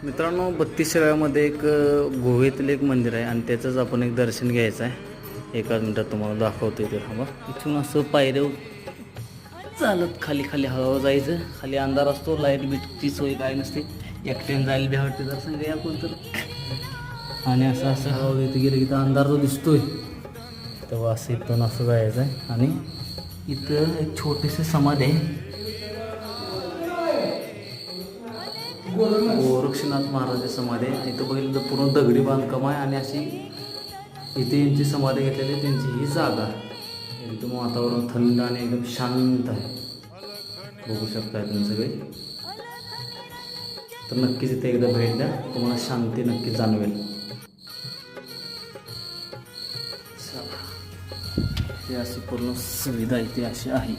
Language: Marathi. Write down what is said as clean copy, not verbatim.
मित्रांनो 32 शेळ्यामध्ये एक गुहेतील एक मंदिर आहे आणि त्याचंच आपण एक दर्शन घ्यायचं आहे. एकाच मिनिटात तुम्हाला दाखवतो ते. थांबा. इथून असं पायऱ्या चालत खाली खाली हळूहळू जायचं. खाली अंधार असतो, लाईट बीटची सोय काय नसते. एकट्याने जायला बी आवडते जर सांगा या कोण तर. आणि असं असं हळूहळू इथं गेलं की तर अंधार जो दिसतोय तेव्हा असं इथून असं जायचं आहे. आणि इथं एक छोटीशी समाधी आहे, गोरक्षनाथ महाराज समाधी आहे. इथं बघितलं तर पूर्ण दगडी बांधकाम आहे आणि अशी इथे यांची समाधी घेतलेली त्यांची ही जागा एकदम वातावरण थंड आणि एकदम शांत आहे. बघू शकताय तुम्ही सगळे. तर नक्कीच इथे एकदा भेट द्या, तुम्हाला शांती नक्कीच जाणवेल. ही अशी पूर्ण सुविधा इथे अशी आहे.